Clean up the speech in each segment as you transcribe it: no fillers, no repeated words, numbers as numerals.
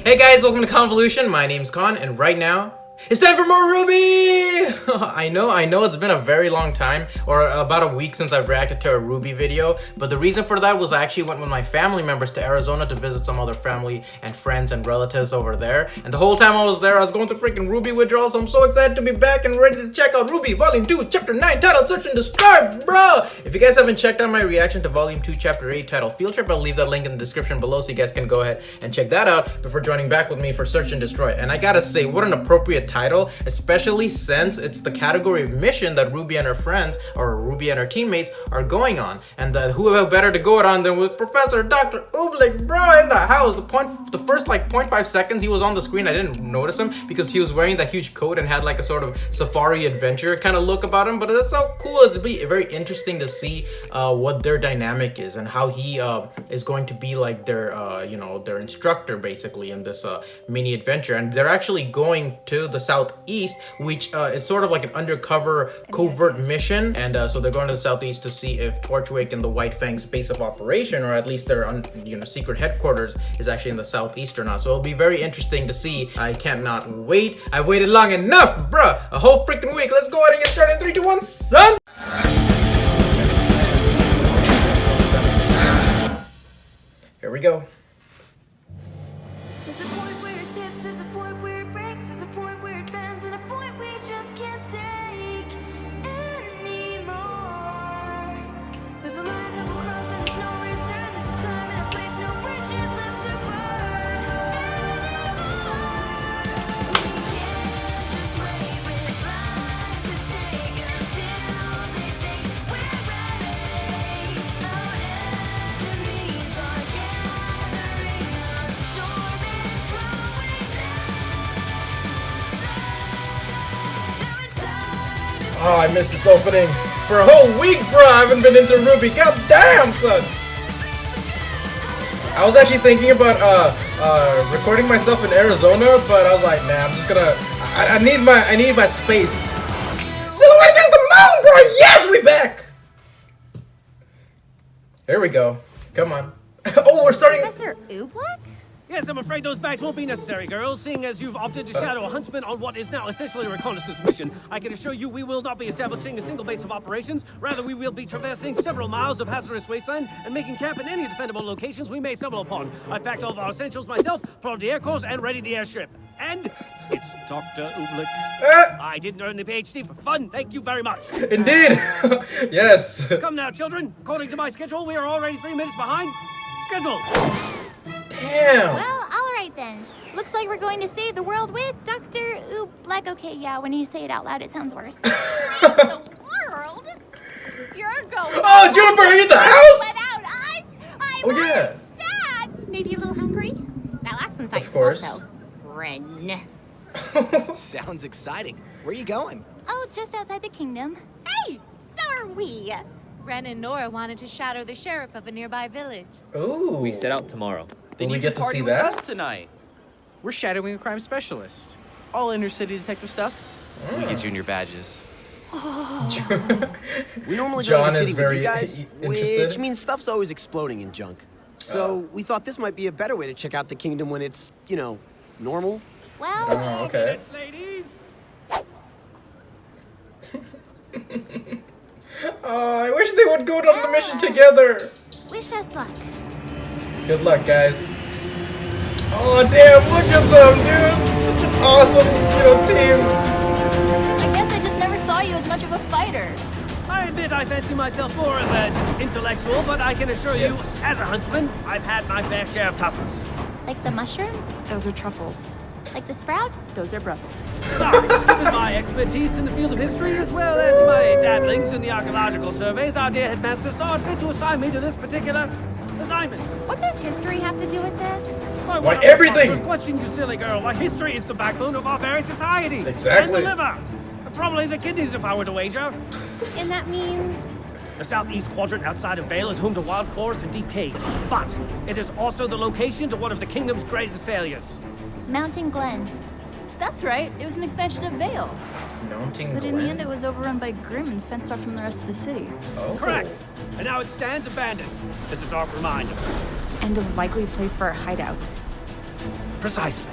Hey guys, welcome to Khanvolution. My name's Khan, and right now, it's time for more RWBY! I know it's been a very long time, or about a week since I've reacted to a RWBY video, but the reason for that was I actually went with my family members to Arizona to visit some other family and friends and relatives over there, and the whole time I was there, I was going through freaking RWBY withdrawal, so I'm so excited to be back and ready to check out RWBY Volume 2, Chapter 9, titled Search and Destroy, bro! If you guys haven't checked out my reaction to Volume 2, Chapter 8, titled Field Trip, I'll leave that link in the description below so you guys can go ahead and check that out before joining back with me for Search and Destroy. And I gotta say, what an appropriate title, especially since it's the category of mission that RWBY and her friends, or RWBY and her teammates, are going on. And who better to go it on than with Professor Dr. Oobleck, bro, in the house. The first like 0.5 seconds he was on the screen, I didn't notice him because he was wearing that huge coat and had like a sort of safari adventure kind of look about him. But it's so cool. It's very interesting to see what their dynamic is and how he is going to be like their their instructor basically in this mini adventure. And they're actually going to the southeast, which is sort of like an undercover covert mission. And so they're going to the southeast to see if Torchwick and the White Fang's base of operation, or at least their secret headquarters, is actually in the southeast or not. So it'll be very interesting to see. I cannot wait. I've waited long enough, bruh. A whole freaking week. Let's go ahead and get started in 3, 2, 1, son. Here we go. There's a point where it tips, there's a point where it breaks, there's a point where it bends, and a point we just can't take anymore. There's a line that will cross and there's no return. There's a time and a place, no bridges left to burn anymore. We can't just wait with life to take until they think we're ready. Our enemies are gathering, our storm is growing loud. Oh, I missed this opening for a whole week, bro. I haven't been into RWBY. God damn, son. I was actually thinking about recording myself in Arizona, but I was like, nah, I'm just gonna. I need my space. Silhouette against the moon, bro. Yes, we back. Here we go. Come on. Oh, we're starting. Professor Oobleck? Yes, I'm afraid those bags won't be necessary, girls. Seeing as you've opted to shadow a huntsman on what is now essentially a reconnaissance mission, I can assure you we will not be establishing a single base of operations. Rather, we will be traversing several miles of hazardous wasteland and making camp in any defendable locations we may stumble upon. I've packed all of our essentials myself, put on the air course, and ready the airstrip. And it's Dr. Oobleck. I didn't earn the PhD for fun. Thank you very much. Indeed. Yes. Come now, children. According to my schedule, we are already 3 minutes behind schedule. Damn. Well, all right then. Looks like we're going to save the world with Dr. Oobleck. Okay, yeah, when you say it out loud, it sounds worse. Save the world? You're going. Oh, Juniper, are you in the house? Without us? Oh, yeah. Sad. Maybe a little hungry? That last one's not Of course. your fault, though. Ren. Sounds exciting. Where are you going? Oh, just outside the kingdom. Hey, so are we. Ren and Nora wanted to shadow the sheriff of a nearby village. Ooh. We set out tomorrow. Then you we get can to see party with that. us tonight. We're shadowing a crime specialist. All inner-city detective stuff. We get junior badges. We normally go to John the is city with very you guys, interested. which means stuff's always exploding in junk. So we thought this might be a better way to check out the kingdom when it's, normal. Well, Oh, okay. Minutes, ladies. Oh, I wish they would go on the mission together. wish us luck. Good luck, guys. Oh, damn, look at them, dude. Such an awesome, team. I guess I just never saw you as much of a fighter. I admit I fancy myself more of an intellectual, but I can assure you, Yes. as a huntsman, I've had my fair share of tussles. Like the mushroom? Those are truffles. Like the sprout? Those are Brussels. Besides, given my expertise in the field of history, as well as my dabblings in the archaeological surveys, our dear headmaster saw it fit to assign me to this particular assignment. What does history have to do with this? Why, Why, what everything! a question, you silly girl. Why, history is the backbone of our very society. Exactly. And the liver. And probably the kidneys, if I were to wager. And that means... The southeast quadrant outside of Vale is home to wild forests and deep caves. But it is also the location to one of the kingdom's greatest failures. Mountain Glen. That's right. It was an expansion of Vale. Mounting But in the end, it was overrun by Grimm and fenced off from the rest of the city. Oh. Correct. And now it stands abandoned. It's a dark reminder. And a likely place for a hideout. Precisely.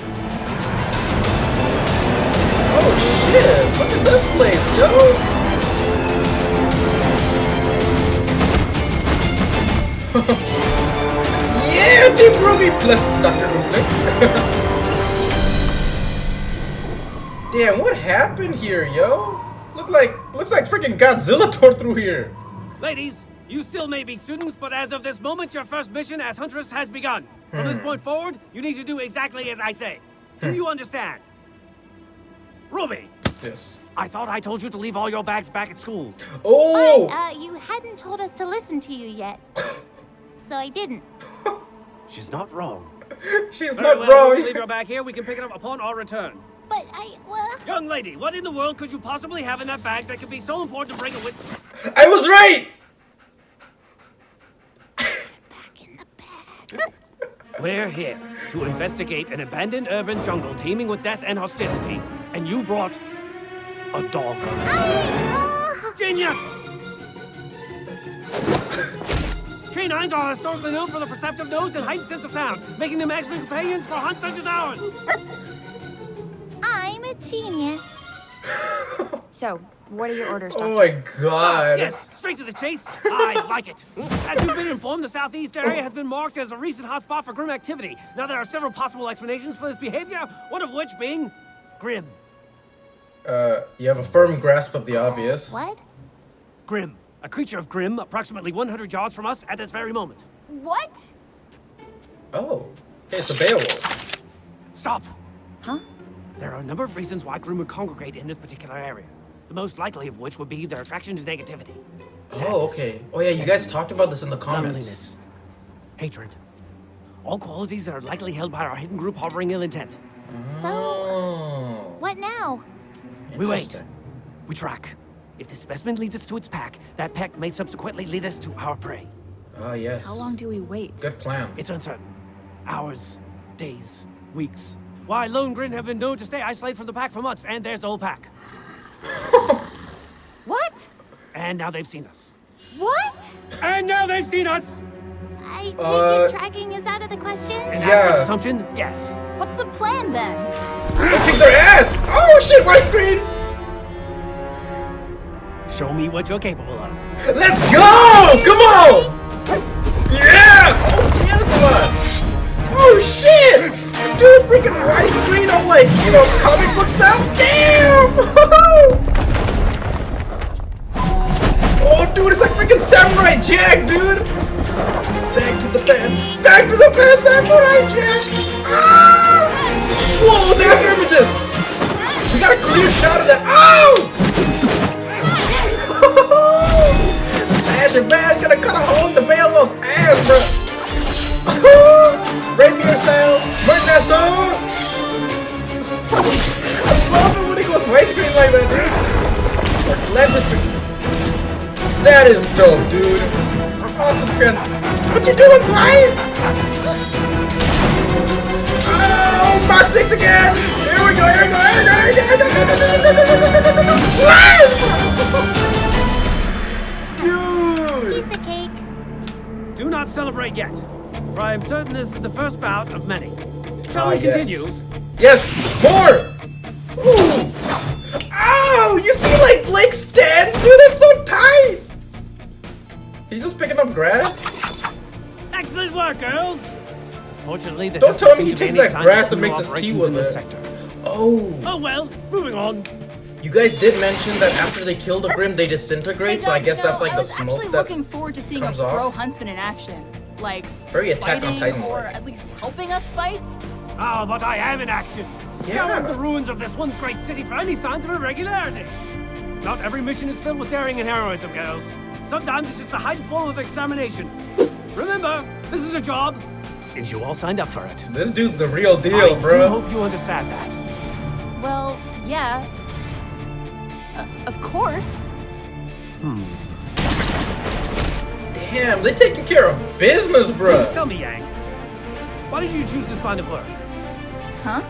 Oh shit! Look at this place, yo! Yeah, Team RWBY plus Dr. Oobleck. Damn, what happened here, yo? Looks like freaking Godzilla tore through here. Ladies, you still may be students, but as of this moment, your first mission as Huntress has begun. From this point forward, you need to do exactly as I say. Do you understand? RWBY, Yes. I thought I told you to leave all your bags back at school. Oh! You hadn't told us to listen to you yet. So I didn't. She's not wrong. She's Very not well, wrong. you can leave your bag here. We can pick it up upon our return. But well... Young lady, what in the world could you possibly have in that bag that could be so important to bring it with? I was right! Back in the bag. We're here to investigate an abandoned urban jungle teeming with death and hostility. And you brought a dog. Genius! Canines are historically known for their perceptive nose and heightened sense of sound, making them excellent companions for hunts such as ours. I'm a genius. So, what are your orders, Oh Doctor? my god. Yes, straight to the chase. I like it. As you've been informed, the southeast area has been marked as a recent hotspot for Grimm activity. Now, there are several possible explanations for this behavior, one of which being Grimm. You have a firm grasp of the obvious. What? Grimm, a creature of Grimm, approximately 100 yards from us at this very moment. What? Oh. Hey, it's a Beowulf. Stop. Huh? There are a number of reasons why Grimm would congregate in this particular area. The most likely of which would be their attraction to negativity. Oh, Sadness, okay. Oh yeah, you guys talked about this in the comments. loneliness, hatred. All qualities that are likely held by our hidden group harboring ill intent. So, Oh. what now? We wait. Interesting. We track. If this specimen leads us to its pack, that pack may subsequently lead us to our prey. Ah, yes. How long do we wait? Good plan. It's uncertain. Hours, days, weeks. Why, lone Grin have been known to stay isolated from the pack for months, and there's the whole pack. What? And now they've seen us. What? And now they've seen us! I take it tracking is out of the question? And Yeah. after assumption, yes. What's the plan then? Go kick their ass! Oh shit, widescreen! Show me what you're capable of. Let's go! Come on! Yeah! Oh, yes, man! Oh shit! Dude, freaking widescreen on like, you know, comic book style? Damn! Oh, dude, it's like freaking Samurai Jack, dude! Back to the past. Back to the past, Samurai Jack! Ah! Whoa, they got images! We got a clear shot of that. Ow! Slash and bash, gonna cut a hole in the Beowulf's ass, bro! Rapier style, Murder style! I love it when he goes widescreen like that, dude! Or legendary. That is dope, dude. Awesome, friend. What you doing, Swine? Oh, Mach 6 again! Here we go, here we go, here we go! Slash! Dude! Piece of cake. Do not celebrate yet, for I am certain this is the first bout of many. Shall we yes. continue? Yes! More! Ooh! Ow! You see, like, Blake's stance? Dude, that's so tight! He's just picking up grass? Excellent work, girls! Fortunately, there Don't doesn't tell me seem he to be takes any that signs grass of and makes criminal his tea operations with in this it. sector. Oh. Oh well, moving on. You guys did mention that after they kill the Grimm, they disintegrate, so I guess that's like I the was actually smoke that looking forward to seeing a comes off. pro huntsman in action. Like, Very Attack on fighting Titan or like. at least helping us fight. Ah, but I am in action. Yeah. Scouring the ruins of this one great city for any signs of irregularity. Not every mission is filled with daring and heroism, girls. Sometimes it's just a heightened form of extermination. Remember, this is a job, and you all signed up for it. This dude's the real deal, I do bro. hope you understand that. Well, yeah. Of course. Damn, they taking care of business, bro. Tell me, Yang, why did you choose this line of work? Huh?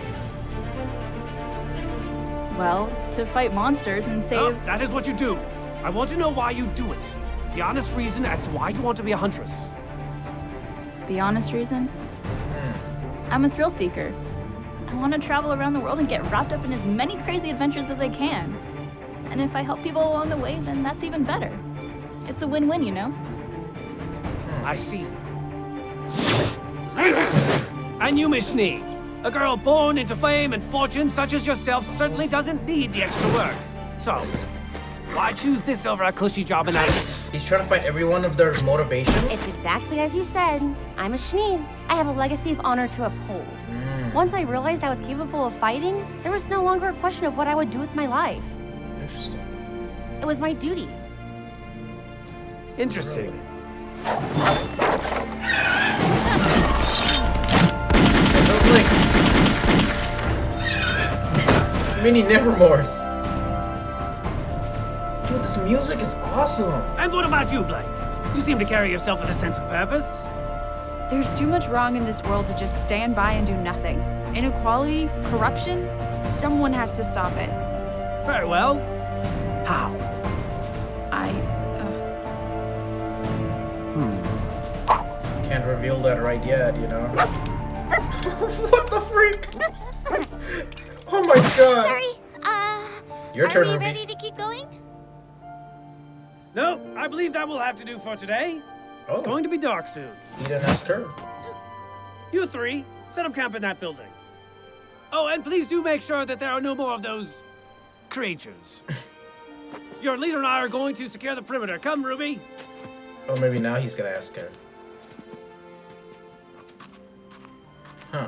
Well, to fight monsters and save... Oh, that is what you do. I want to know why you do it. The honest reason as to why you want to be a huntress. The honest reason? I'm a thrill seeker. I want to travel around the world and get wrapped up in as many crazy adventures as I can. And if I help people along the way, then that's even better. It's a win-win, you know? I see. And you, Miss Schnee. A girl born into fame and fortune such as yourself certainly doesn't need the extra work. So, why choose this over a cushy job in Alice? He's trying to find every one of their motivations. It's exactly as you said. I'm a Schnee. I have a legacy of honor to uphold. Once I realized I was capable of fighting, there was no longer a question of what I would do with my life. Interesting. It was my duty. Interesting. Those like mini Nevermores. Dude, this music is awesome. And what about you, Blake? You seem to carry yourself with a sense of purpose. There's too much wrong in this world to just stand by and do nothing. Inequality, corruption, someone has to stop it. Very well. How? Can't reveal that right yet, you know. What the freak? Oh my god. Sorry. Your turn, Are we Ruby. ready to keep going? No, I believe that will have to do for today. Oh, It's going to be dark soon. he didn't ask her. You three, set up camp in that building. Oh, and please do make sure that there are no more of those creatures. Your leader and I are going to secure the perimeter. Come, Ruby. Oh, maybe now he's gonna ask her. Huh.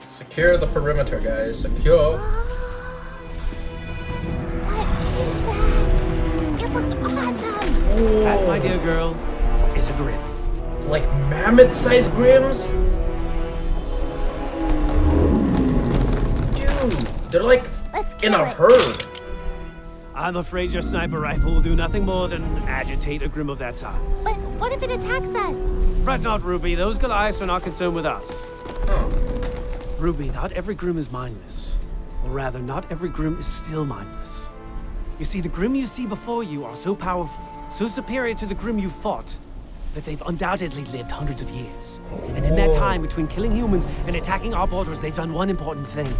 Secure the perimeter, guys. Secure. What is that? It looks awesome. That, my dear girl, is a Grimm. Like mammoth-sized Grimms? Dude, they're like Let's in kill a it. herd. I'm afraid your sniper rifle will do nothing more than agitate a Grimm of that size. But what if it attacks us? Fret not, Ruby. Those Goliaths are not concerned with us. Huh. Ruby, not every Grimm is mindless. Or rather, not every Grimm is still mindless. You see, the Grimm you see before you are so powerful, so superior to the Grimm you fought, that they've undoubtedly lived hundreds of years. And in that time between killing humans and attacking our borders, they've done one important thing.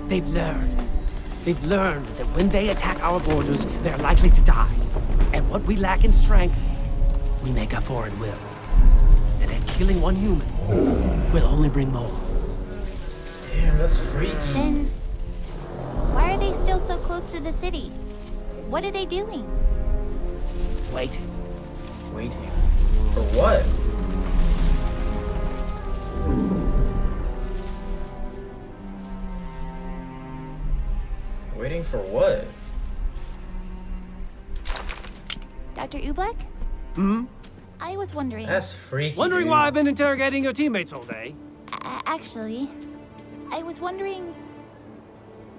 They've learned. They've learned that when they attack our borders, they're likely to die. And what we lack in strength, we make up for in will. And that killing one human will only bring more. Damn, that's freaky. Then why are they still so close to the city? What are they doing? Waiting. Waiting. For what? Waiting for what? Dr. Oobleck? I was wondering. That's freaky. Wondering dude. why I've been interrogating your teammates all day? Actually, I was wondering,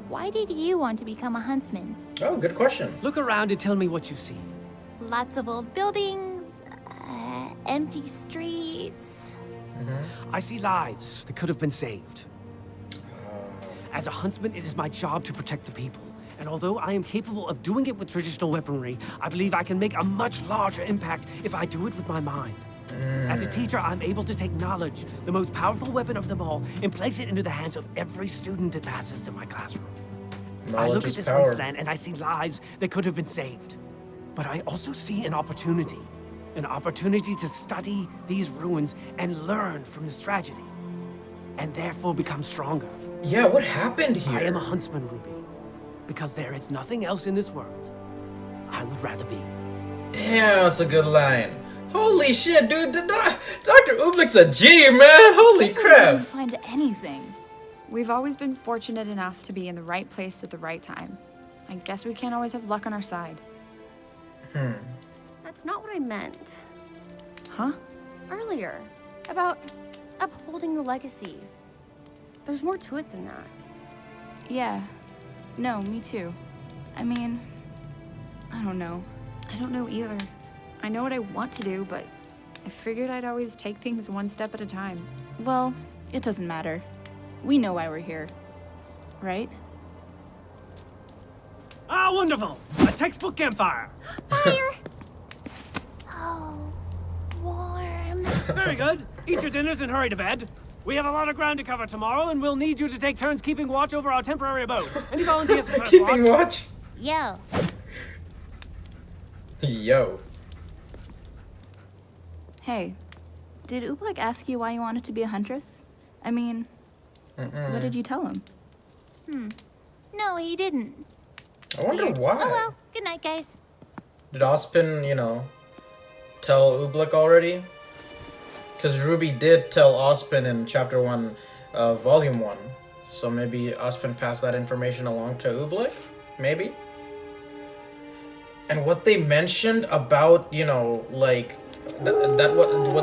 why did you want to become a huntsman? Oh, good question. Look around and tell me what you see. Lots of old buildings, empty streets. I see lives that could have been saved. As a huntsman, it is my job to protect the people. And although I am capable of doing it with traditional weaponry, I believe I can make a much larger impact if I do it with my mind. As a teacher, I'm able to take knowledge, the most powerful weapon of them all, and place it into the hands of every student that passes through my classroom. I Knowledge look at is this power. wasteland and I see lives that could have been saved. But I also see an opportunity to study these ruins and learn from this tragedy, and therefore become stronger. Yeah, what happened here? I am a huntsman, Ruby, because there is nothing else in this world I would rather be. Damn, that's a good line. Holy shit, dude. Dr. Oobleck's a G, man. Holy I couldn't crap. find anything. We've always been fortunate enough to be in the right place at the right time. I guess we can't always have luck on our side. That's not what I meant. Huh? Earlier, about upholding the legacy. There's more to it than that. Yeah. No, me too. I mean, I don't know. I don't know either. I know what I want to do, but I figured I'd always take things one step at a time. Well, it doesn't matter. We know why we're here. Right? Ah, wonderful! A textbook campfire! Fire! So warm. Very good. Eat your dinners and hurry to bed. We have a lot of ground to cover tomorrow, and we'll need you to take turns keeping watch over our temporary abode. Any volunteers for first Keeping watch? watch? Yo. Yo. Hey, did Oobleck ask you why you wanted to be a huntress? I mean, what did you tell him? No, he didn't. I wonder why. Oh well. Good night, guys. Did Ozpin, tell Oobleck already? Because RWBY did tell Ozpin in Chapter 1 of Volume 1. So maybe Ozpin passed that information along to Oobleck? Maybe? And what they mentioned about, what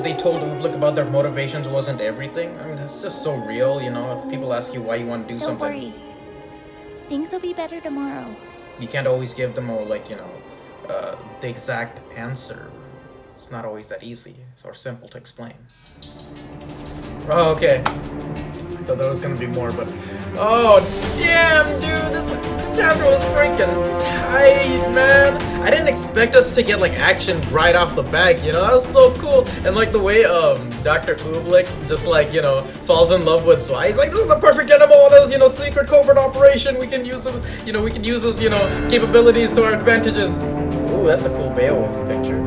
they told Oobleck about their motivations wasn't everything. I mean, that's just so real, if people ask you why you want to do Don't something. worry. Things will be better tomorrow. You can't always give them the exact answer. It's not always that easy or simple to explain. Oh, okay. I thought there was gonna be more, but oh damn, dude, this chapter was freaking tight, man. I didn't expect us to get action right off the bat. That was so cool. And the way Dr. Oobleck just falls in love with Zwei. He's like, this is the perfect animal. This secret covert operation. We can use him. We can use his capabilities to our advantages. Ooh, that's a cool Beowulf picture.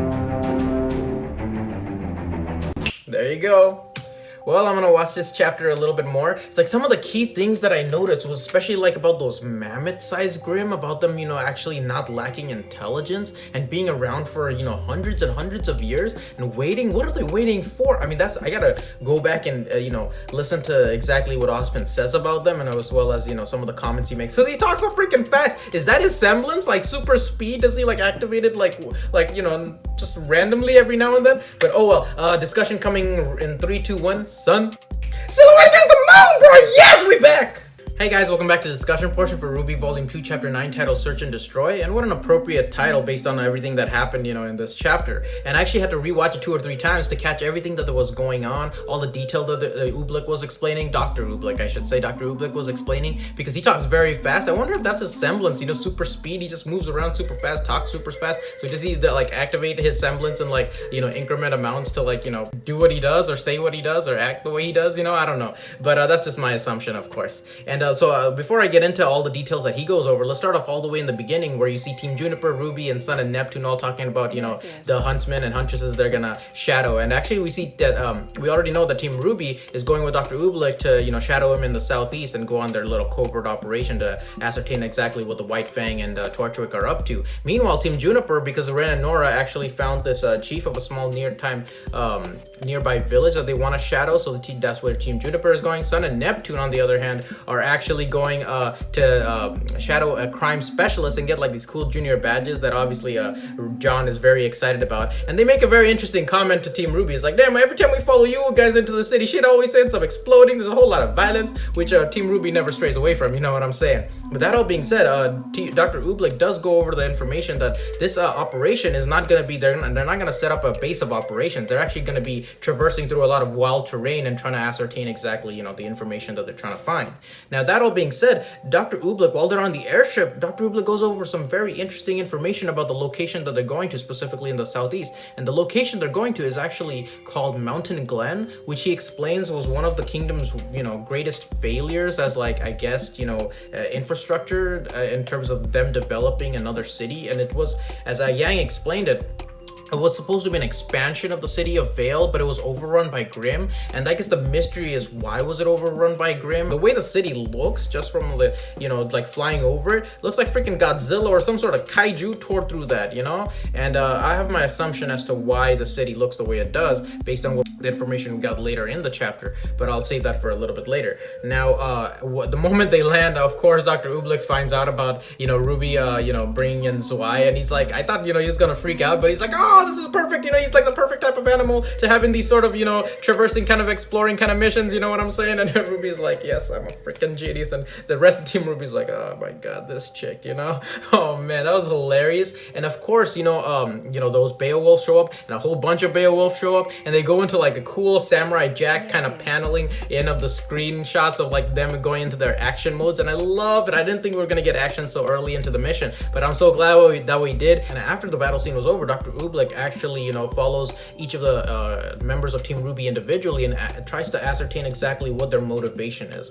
There you go. Well, I'm gonna watch this chapter a little bit more. It's some of the key things that I noticed was especially about those mammoth-sized Grimm, about them, actually not lacking intelligence and being around for, hundreds and hundreds of years and waiting. What are they waiting for? I mean, I gotta go back and, listen to exactly what Ozpin says about them, and as well as, some of the comments he makes. Because he talks so freaking fast. Is that his semblance? Super speed? Does he, activate it, just randomly every now and then? But, oh well. Discussion coming in 3, 2, 1. Son. Silhouette against the moon, bro! Yes, we back! Hey guys, welcome back to the discussion portion for RWBY Volume 2, Chapter 9, titled Search and Destroy. And what an appropriate title based on everything that happened, in this chapter. And I actually had to rewatch it 2 or 3 times to catch everything that was going on, all the detail that Oobleck was explaining, Dr. Oobleck, I should say, Dr. Oobleck was explaining, because he talks very fast. I wonder if that's his semblance, super speed, he just moves around super fast, talks super fast. So does he, activate his semblance in, increment amounts to, do what he does, or say what he does, or act the way he does, I don't know. But that's just my assumption, of course. And so before I get into all the details that he goes over, let's start off all the way in the beginning where you see Team Juniper, RWBY, and Sun and Neptune all talking about, the huntsmen and huntresses they're gonna shadow. And actually we see that, we already know that Team RWBY is going with Dr. Oobleck to, shadow him in the southeast and go on their little covert operation to ascertain exactly what the White Fang and Torchwick are up to. Meanwhile, Team Juniper, because Ren and Nora actually found this chief of a small nearby village that they want to shadow, so that's where Team Juniper is going. Sun and Neptune, on the other hand, are actually going to shadow a crime specialist and get these cool junior badges that obviously John is very excited about. And they make a very interesting comment to Team RWBY. It's like, damn, every time we follow you guys into the city, shit always ends up exploding. There's a whole lot of violence, which Team RWBY never strays away from, you know what I'm saying? But that all being said, Dr. Oobleck does go over the information that this operation is not going to be, they're not going to set up a base of operations. They're actually going to be traversing through a lot of wild terrain and trying to ascertain exactly, the information that they're trying to find. Now, that all being said, Dr. Oobleck, while they're on the airship, Dr. Oobleck goes over some very interesting information about the location that they're going to, specifically in the southeast. And the location they're going to is actually called Mountain Glen, which he explains was one of the kingdom's, greatest failures as, I guess, infrastructure in terms of them developing another city. And it was, as Yang explained it, it was supposed to be an expansion of the city of Vale, but it was overrun by Grimm. And I guess the mystery is, why was it overrun by Grimm? The way the city looks, just from the, flying over it, looks like freaking Godzilla or some sort of kaiju tore through that, And I have my assumption as to why the city looks the way it does, based on what the information we got later in the chapter. But I'll save that for a little bit later. Now, the moment they land, of course, Dr. Oobleck finds out about, RWBY, bringing in Zwei. And he's like, I thought, he was gonna freak out, but he's like, oh, this is perfect, he's the perfect type of animal to have in these sort of, traversing kind of exploring kind of missions, you know what I'm saying? And RWBY's like, yes, I'm a freaking genius. And the rest of Team RWBY's like, oh my god, this chick, Oh man, that was hilarious. And of course, those Beowulf show up, and a whole bunch of Beowulf show up, and they go into a cool Samurai Jack kind of paneling in of the screenshots of them going into their action modes. And I love it. I didn't think we were gonna get action so early into the mission, but I'm so glad that we did. And after the battle scene was over, Dr. Oobleck Oobleck actually, you know, follows each of the members of Team RWBY individually and tries to ascertain exactly what their motivation is.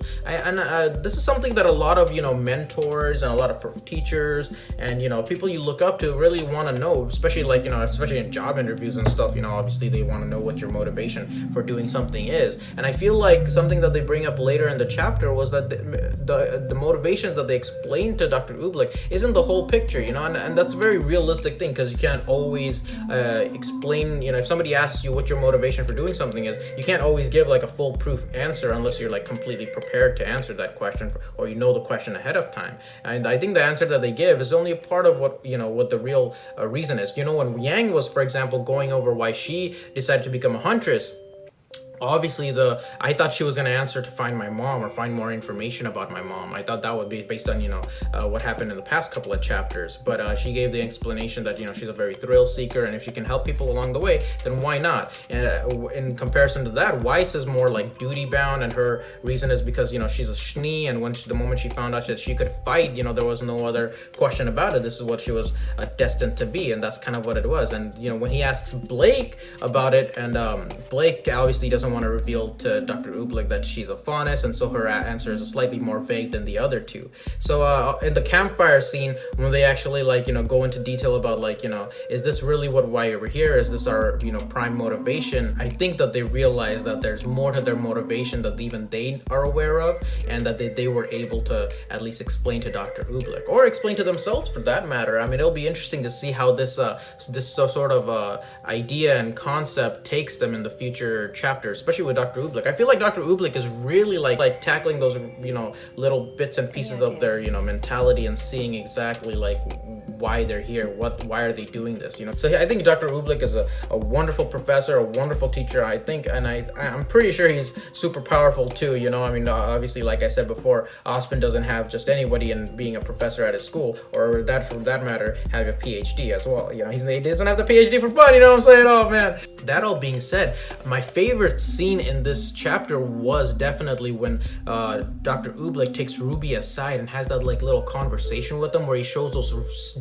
This is something that a lot of, you know, mentors and a lot of teachers and, you know, people you look up to really want to know, especially like, you know, especially in job interviews and stuff. You know, obviously they want to know what your motivation for doing something is. And I feel like something that they bring up later in the chapter was that the motivation that they explained to Dr. Oobleck isn't the whole picture, you know, and that's a very realistic thing, because you can't always explain, you know, if somebody asks you what your motivation for doing something is, you can't always give like a foolproof answer unless you're like completely prepared to answer that question, or you know the question ahead of time. And I think the answer that they give is only a part of what, you know, what the real reason is. You know, when Yang was, for example, going over why she decided to become a huntress, obviously I thought she was going to answer to find my mom or find more information about my mom. I thought that would be based on, you know, what happened in the past couple of chapters, but she gave the explanation that, you know, she's a very thrill seeker, and if she can help people along the way, then why not? And in comparison to that, Weiss is more like duty bound, and her reason is because, you know, she's a Schnee, and the moment she found out that she could fight, you know, there was no other question about it. This is what she was destined to be, and that's kind of what it was. And, you know, when he asks Blake about it, and Blake obviously doesn't want to reveal to Dr. Oobleck that she's a faunus, and so her answer is slightly more vague than the other two. So in the campfire scene, when they actually, like, you know, go into detail about, like, you know, is this really why we're here? Is this our, you know, prime motivation? I think that they realize that there's more to their motivation that even they are aware of, and that they were able to at least explain to Dr. Oobleck, or explain to themselves for that matter. I mean, it'll be interesting to see how this sort of idea and concept takes them in the future chapters, especially with Dr. Oobleck. I feel like Dr. Oobleck is really like tackling those, you know, little bits and pieces of their, you know, mentality, and seeing exactly like why they're here, why are they doing this, you know. So I think Dr. Oobleck is a wonderful professor, a wonderful teacher, I think, and I'm pretty sure he's super powerful too, you know. I mean, obviously, like I said before, Osmond doesn't have just anybody in being a professor at his school, or that, for that matter, have a PhD as well, you know. He doesn't have the PhD for fun, you know what I'm saying? Oh man. That all being said, my favorite scene in this chapter was definitely when Dr. Oobleck takes RWBY aside and has that like little conversation with them, where he shows those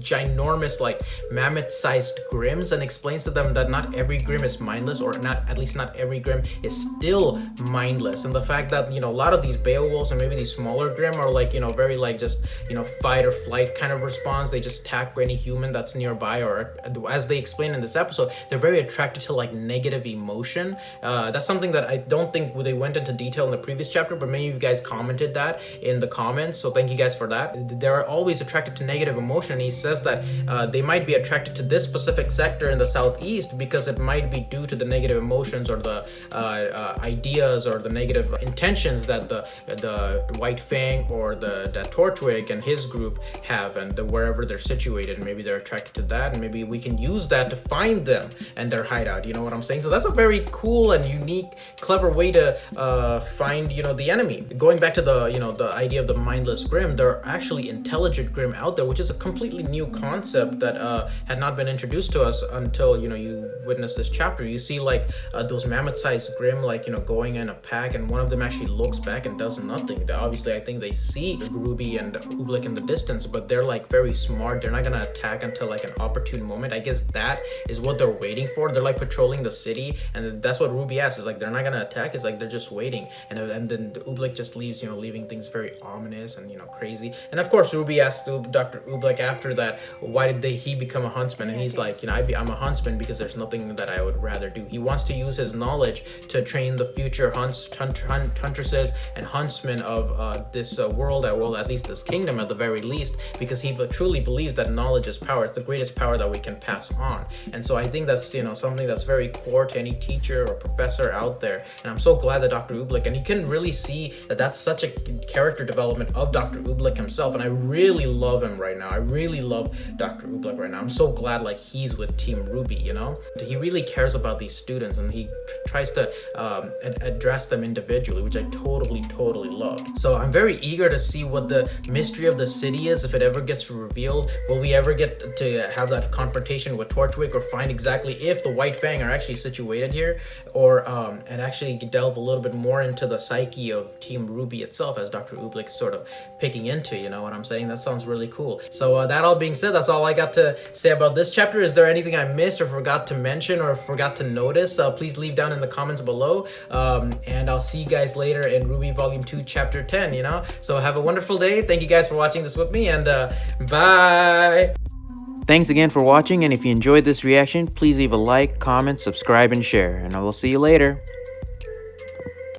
ginormous, like, mammoth-sized Grimms, and explains to them that not every Grimm is mindless, or at least not every Grimm is still mindless. And the fact that, you know, a lot of these Beowulfs and maybe these smaller Grimm are like, you know, very like just, you know, fight or flight kind of response. They just attack any human that's nearby, or as they explain in this episode, they're very attracted to like negative emotion. That's something that I don't think they went into detail in the previous chapter, but many of you guys commented that in the comments, so thank you guys for that. They're always attracted to negative emotion. He says that they might be attracted to this specific sector in the southeast because it might be due to the negative emotions, or the ideas, or the negative intentions that the White Fang or the Torchwick and his group have, and wherever they're situated, maybe they're attracted to that, and maybe we can use that to find them and their hideout, you know what I'm saying? So that's a very cool and unique, clever way to find, you know, the enemy. Going back to the, you know, the idea of the mindless Grimm, there are actually intelligent Grimm out there, which is a completely new concept that had not been introduced to us until, you know, you witness this chapter. You see like those mammoth-sized Grimm, like, you know, going in a pack, and one of them actually looks back and does nothing. Obviously, I think they see RWBY and Oobleck in the distance, but they're like very smart. They're not gonna attack until like an opportune moment. I guess that is what they're waiting for. They're like patrolling the city, and that's what RWBY asks, is like they're not gonna attack. It's like they're just waiting, and then Oobleck just leaves, you know, leaving things very ominous and, you know, crazy. And of course, RWBY asks Dr. Oobleck after that, why did he become a huntsman? And he's like, you know, I'm a huntsman because there's nothing that I would rather do. He wants to use his knowledge to train the future huntresses and huntsmen of this world, well, at least this kingdom at the very least, because he truly believes that knowledge is power. It's the greatest power that we can pass on. And so I think that's, you know, something that's very core to any teacher or professor out there. And I'm so glad that Dr. Oobleck, and you can really see that that's such a character development of Dr. Oobleck himself, and I really love him right now. I really love Dr. Oobleck right now. I'm so glad like he's with Team RWBY, you know? He really cares about these students, and he tries to address them individually, which I totally loved. So I'm very eager to see what the mystery of the city is, if it ever gets revealed. Will we ever get to have that confrontation with Torchwick, or find exactly if the White Fang are actually situated here, or and actually delve a little bit more into the psyche of Team RWBY itself, as Dr. Oobleck is sort of picking into, you know what I'm saying? That sounds really cool. So that all being said, that's all I got to say about this chapter. Is there anything I missed or forgot to mention or forgot to notice? Please leave down in the comments below, and I'll see you guys later in RWBY Volume 2 Chapter 10, you know? So have a wonderful day. Thank you guys for watching this with me, and bye! Thanks again for watching, and if you enjoyed this reaction, please leave a like, comment, subscribe, and share, and I will see you later.